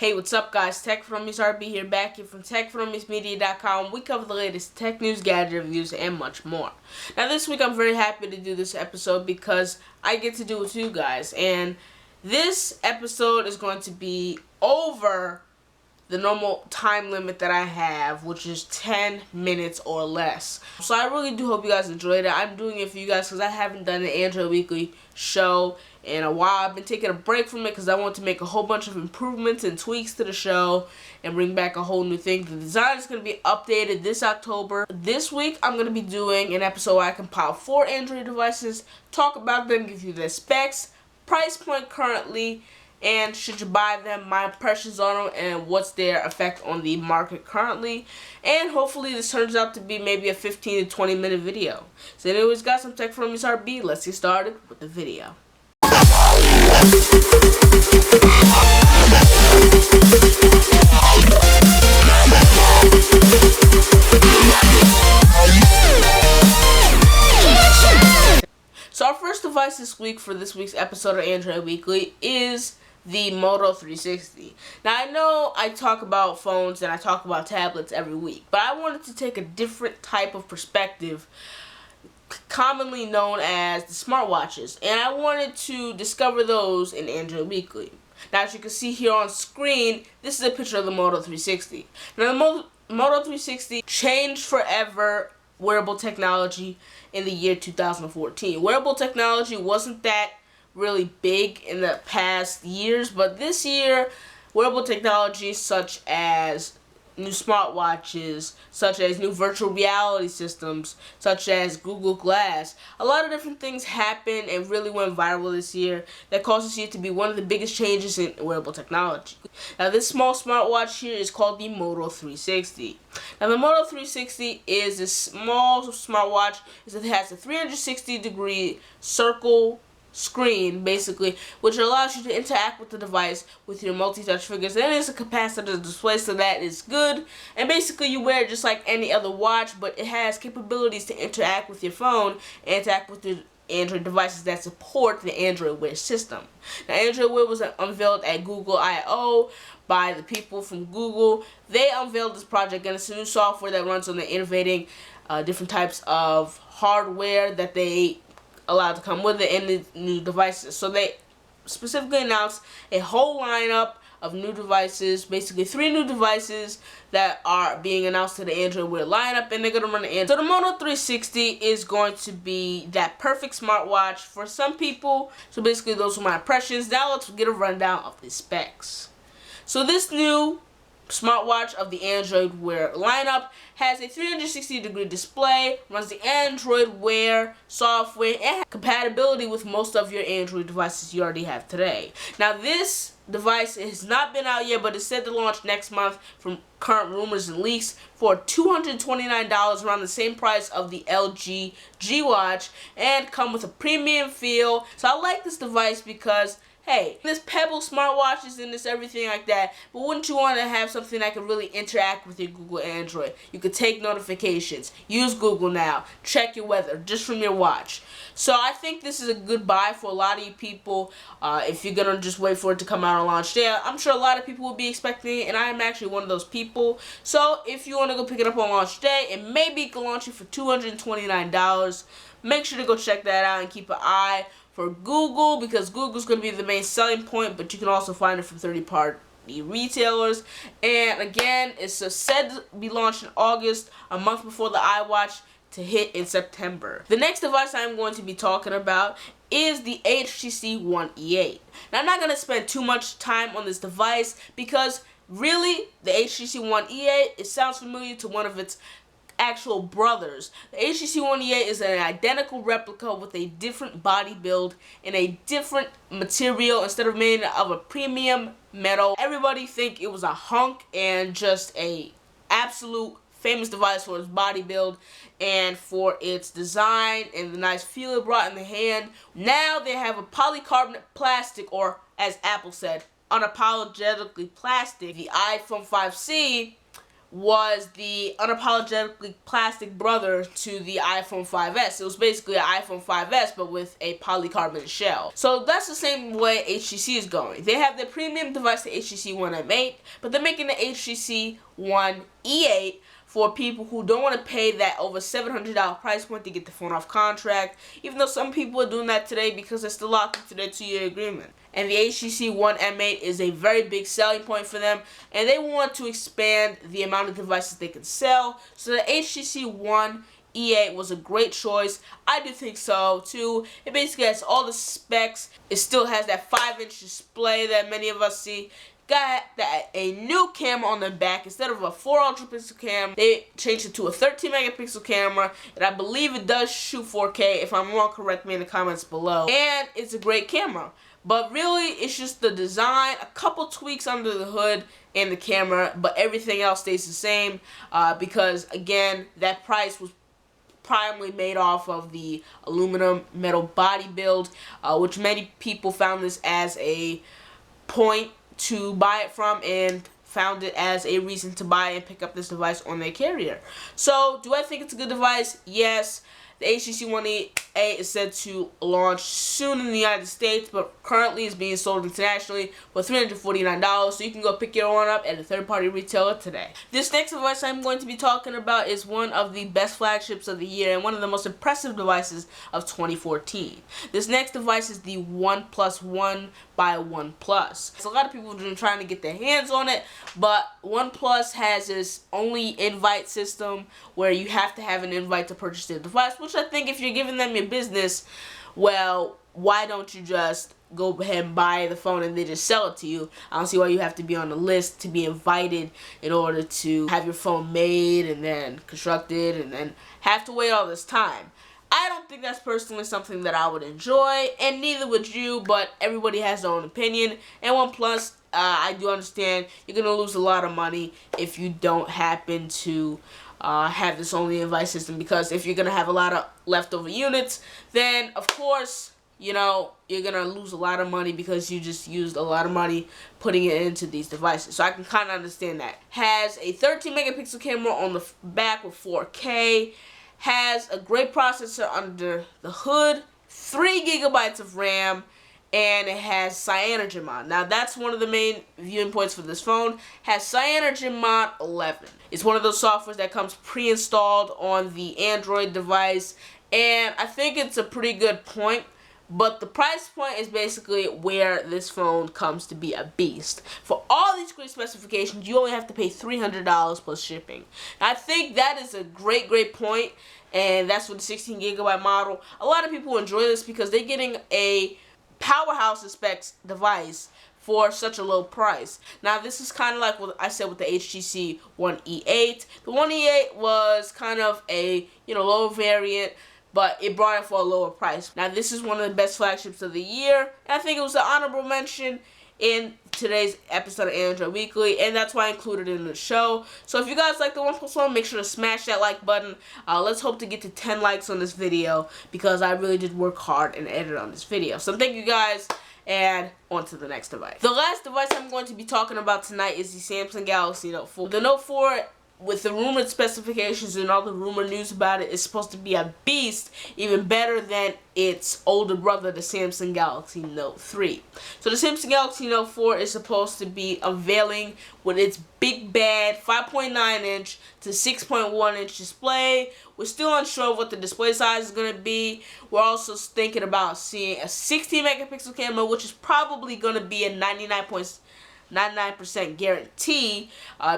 Hey, what's up guys? Tech from Miss RB here, back here from techfrommissmedia.com. We cover the latest tech news, gadget reviews, and much more. Now this week I'm very happy to do this episode because I get to do it with you guys. And this episode is going to be over the normal time limit that I have, which is 10 minutes or less. So I really do hope you guys enjoyed it. I'm doing it for you guys because I haven't done an Android Weekly show in a while. I've been taking a break from it because I want to make a whole bunch of improvements and tweaks to the show and bring back a whole new thing. The design is going to be updated this October. This week I'm going to be doing an episode where I compile 4 Android devices, talk about them, give you their specs, price point currently, and should you buy them, my impressions on them, and what's their effect on the market currently. And hopefully this turns out to be maybe a 15 to 20 minute video. So anyways guys, I'm Tech from Miss RB. Let's get started with the video. So our first device this week for this week's episode of Android Weekly is the Moto 360. Now I know I talk about phones and I talk about tablets every week, but I wanted to take a different type of perspective, commonly known as the smartwatches, and I wanted to discover those in Android Weekly. Now as you can see here on screen, this is a picture of the Moto 360. Now the Moto 360 changed forever wearable technology in the year 2014. Wearable technology wasn't that really big in the past years, but this year wearable technology such as new smartwatches, such as new virtual reality systems, such as Google Glass, a lot of different things happened and really went viral this year that caused this year to be one of the biggest changes in wearable technology. Now this small smartwatch here is called the Moto 360. Now the Moto 360 is a small smartwatch. It has a 360-degree circle screen, basically, which allows you to interact with the device with your multi-touch fingers. And there's a capacitive display, so that is good. And basically you wear it just like any other watch, but it has capabilities to interact with your phone and interact with your Android devices that support the Android Wear system. Now Android Wear was unveiled at Google I/O by the people from Google. They unveiled this project, and it's a new software that runs on the innovating different types of hardware that they allowed to come with it in the new devices. So they specifically announced a whole lineup of new devices, basically 3 new devices that are being announced to the Android Wear lineup, and they're going to run the Android. So the Moto 360 is going to be that perfect smartwatch for some people. So basically those are my impressions. Now let's get a rundown of the specs. So this new smartwatch of the Android Wear lineup has a 360-degree display, runs the Android Wear software, and compatibility with most of your Android devices you already have today. Now this device has not been out yet, but it's set to launch next month from current rumors and leaks for $229, around the same price of the LG G Watch, and come with a premium feel. So I like this device because hey, this Pebble smartwatches and this everything like that, but wouldn't you want to have something that could really interact with your Google Android? You could take notifications, use Google Now, check your weather just from your watch. So I think this is a good buy for a lot of you people. If you're going to just wait for it to come out on launch day, I'm sure a lot of people will be expecting it, and I'm actually one of those people. So if you want to go pick it up on launch day, and maybe it can launch it for $229, make sure to go check that out and keep an eye for Google, because Google's going to be the main selling point, but you can also find it from third-party retailers. And again, it's said to be launched in August, a month before the iWatch to hit in September. The next device I'm going to be talking about is the HTC One E8. Now I'm not going to spend too much time on this device because really the HTC One E8, it sounds familiar to one of its actual brothers. The HTC One E8 is an identical replica with a different body build and a different material instead of made of a premium metal. Everybody think it was a hunk and just a absolute famous device for its body build and for its design and the nice feel it brought in the hand. Now they have a polycarbonate plastic, or as Apple said, unapologetically plastic. The iPhone 5C was the unapologetically plastic brother to the iPhone 5S. It was basically an iPhone 5S but with a polycarbonate shell. So that's the same way HTC is going. They have their premium device, the HTC One M8, but they're making the HTC One E8 for people who don't want to pay that over $700 price point to get the phone off contract, even though some people are doing that today because they're still locked into their 2-year agreement. And the HTC One M8 is a very big selling point for them, and they want to expand the amount of devices they can sell. So the HTC One E8 was a great choice. I do think so too. It basically has all the specs. It still has that 5-inch display that many of us see. Got a new camera on the back. Instead of a 4 ultra pixel camera, they changed it to a 13 megapixel camera, and I believe it does shoot 4K. If I'm wrong, correct me in the comments below. And it's a great camera. But really, it's just the design, a couple tweaks under the hood and the camera, but everything else stays the same because, again, that price was primarily made off of the aluminum metal body build, which many people found this as a point to buy it from and found it as a reason to buy and pick up this device on their carrier. So, do I think it's a good device? Yes. The HTC One E8 is said to launch soon in the United States, but currently is being sold internationally for $349, so you can go pick your one up at a third-party retailer today. This next device I'm going to be talking about is one of the best flagships of the year and one of the most impressive devices of 2014. This next device is the OnePlus One by OnePlus. So a lot of people have been trying to get their hands on it, but OnePlus has this only invite system where you have to have an invite to purchase their device, which I think if you're giving them your business, well, why don't you just go ahead and buy the phone and they just sell it to you? I don't see why you have to be on the list to be invited in order to have your phone made and then constructed and then have to wait all this time. I don't think that's personally something that I would enjoy, and neither would you, but everybody has their own opinion. And OnePlus, I do understand you're going to lose a lot of money if you don't happen to have this only invite system, because if you're going to have a lot of leftover units, then of course, you know, you're going to lose a lot of money because you just used a lot of money putting it into these devices. So I can kind of understand that. Has a 13 megapixel camera on the back with 4K. Has a great processor under the hood, 3 gigabytes of RAM, and it has CyanogenMod. Now that's one of the main viewing points for this phone. Has CyanogenMod 11. It's one of those softwares that comes pre-installed on the Android device, and I think it's a pretty good point. But the price point is basically where this phone comes to be a beast. For all these great specifications, you only have to pay $300 plus shipping. Now, I think that is a great point, and that's for the 16 gigabyte model. A lot of people enjoy this because they're getting a powerhouse of specs device for such a low price. Now, this is kind of like what I said with the HTC One E8. The One E8 was kind of a, low variant, but it brought it for a lower price. Now, this is one of the best flagships of the year, and I think it was an honorable mention in today's episode of Android Weekly, and that's why I included it in the show. So if you guys like the OnePlus One, make sure to smash that like button. Let's hope to get to 10 likes on this video, because I really did work hard and edit on this video. So thank you guys, and on to the next device. The last device I'm going to be talking about tonight is the Samsung Galaxy Note 4. The Note 4, with the rumored specifications and all the rumor news about it, is supposed to be a beast, even better than its older brother, the Samsung Galaxy Note 3. So the Samsung Galaxy Note 4 is supposed to be unveiling with its big bad 5.9 inch to 6.1 inch display. We're still unsure of what the display size is going to be. We're also thinking about seeing a 16 megapixel camera, which is probably going to be a 99% guarantee,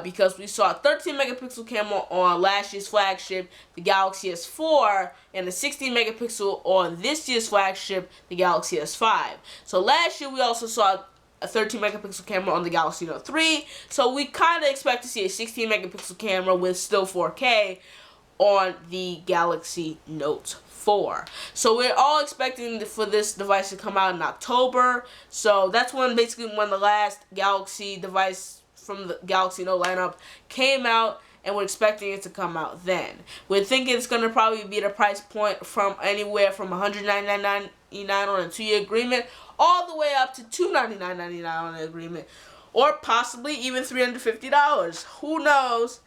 because we saw a 13 megapixel camera on last year's flagship, the Galaxy S4, and a 16 megapixel on this year's flagship, the Galaxy S5. So last year we also saw a 13 megapixel camera on the Galaxy Note 3, so we kind of expect to see a 16 megapixel camera with still 4K on the Galaxy Note 4. So we're all expecting for this device to come out in October. So that's basically when the last Galaxy device from the Galaxy Note lineup came out, and we're expecting it to come out then. We're thinking it's going to probably be the price point from anywhere from $199.99 on a 2-year agreement all the way up to $299.99 on an agreement, or possibly even $350. Who knows?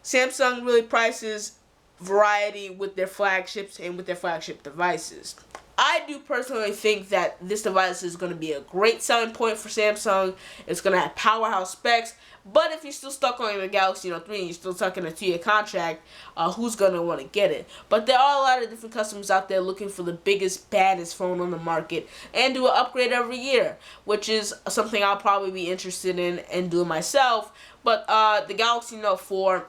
Samsung really prices variety with their flagships and with their flagship devices. I do personally think that this device is going to be a great selling point for Samsung. It's going to have powerhouse specs, but if you're still stuck on the Galaxy Note 3 and you're still stuck in a 2-year contract, who's going to want to get it? But there are a lot of different customers out there looking for the biggest, baddest phone on the market and do an upgrade every year, which is something I'll probably be interested in and doing myself. But the Galaxy Note 4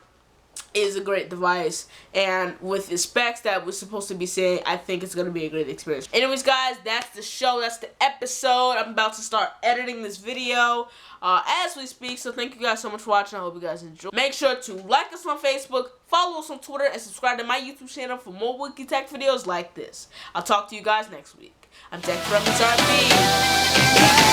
is a great device, and with the specs that we're supposed to be seeing, I think it's going to be a great experience. Anyways, guys, that's the show. That's the episode. I'm about to start editing this video as we speak, so thank you guys so much for watching. I hope you guys enjoy. Make sure to like us on Facebook, follow us on Twitter, and subscribe to my YouTube channel for more weekly tech videos like this. I'll talk to you guys next week. I'm Tech from SRB.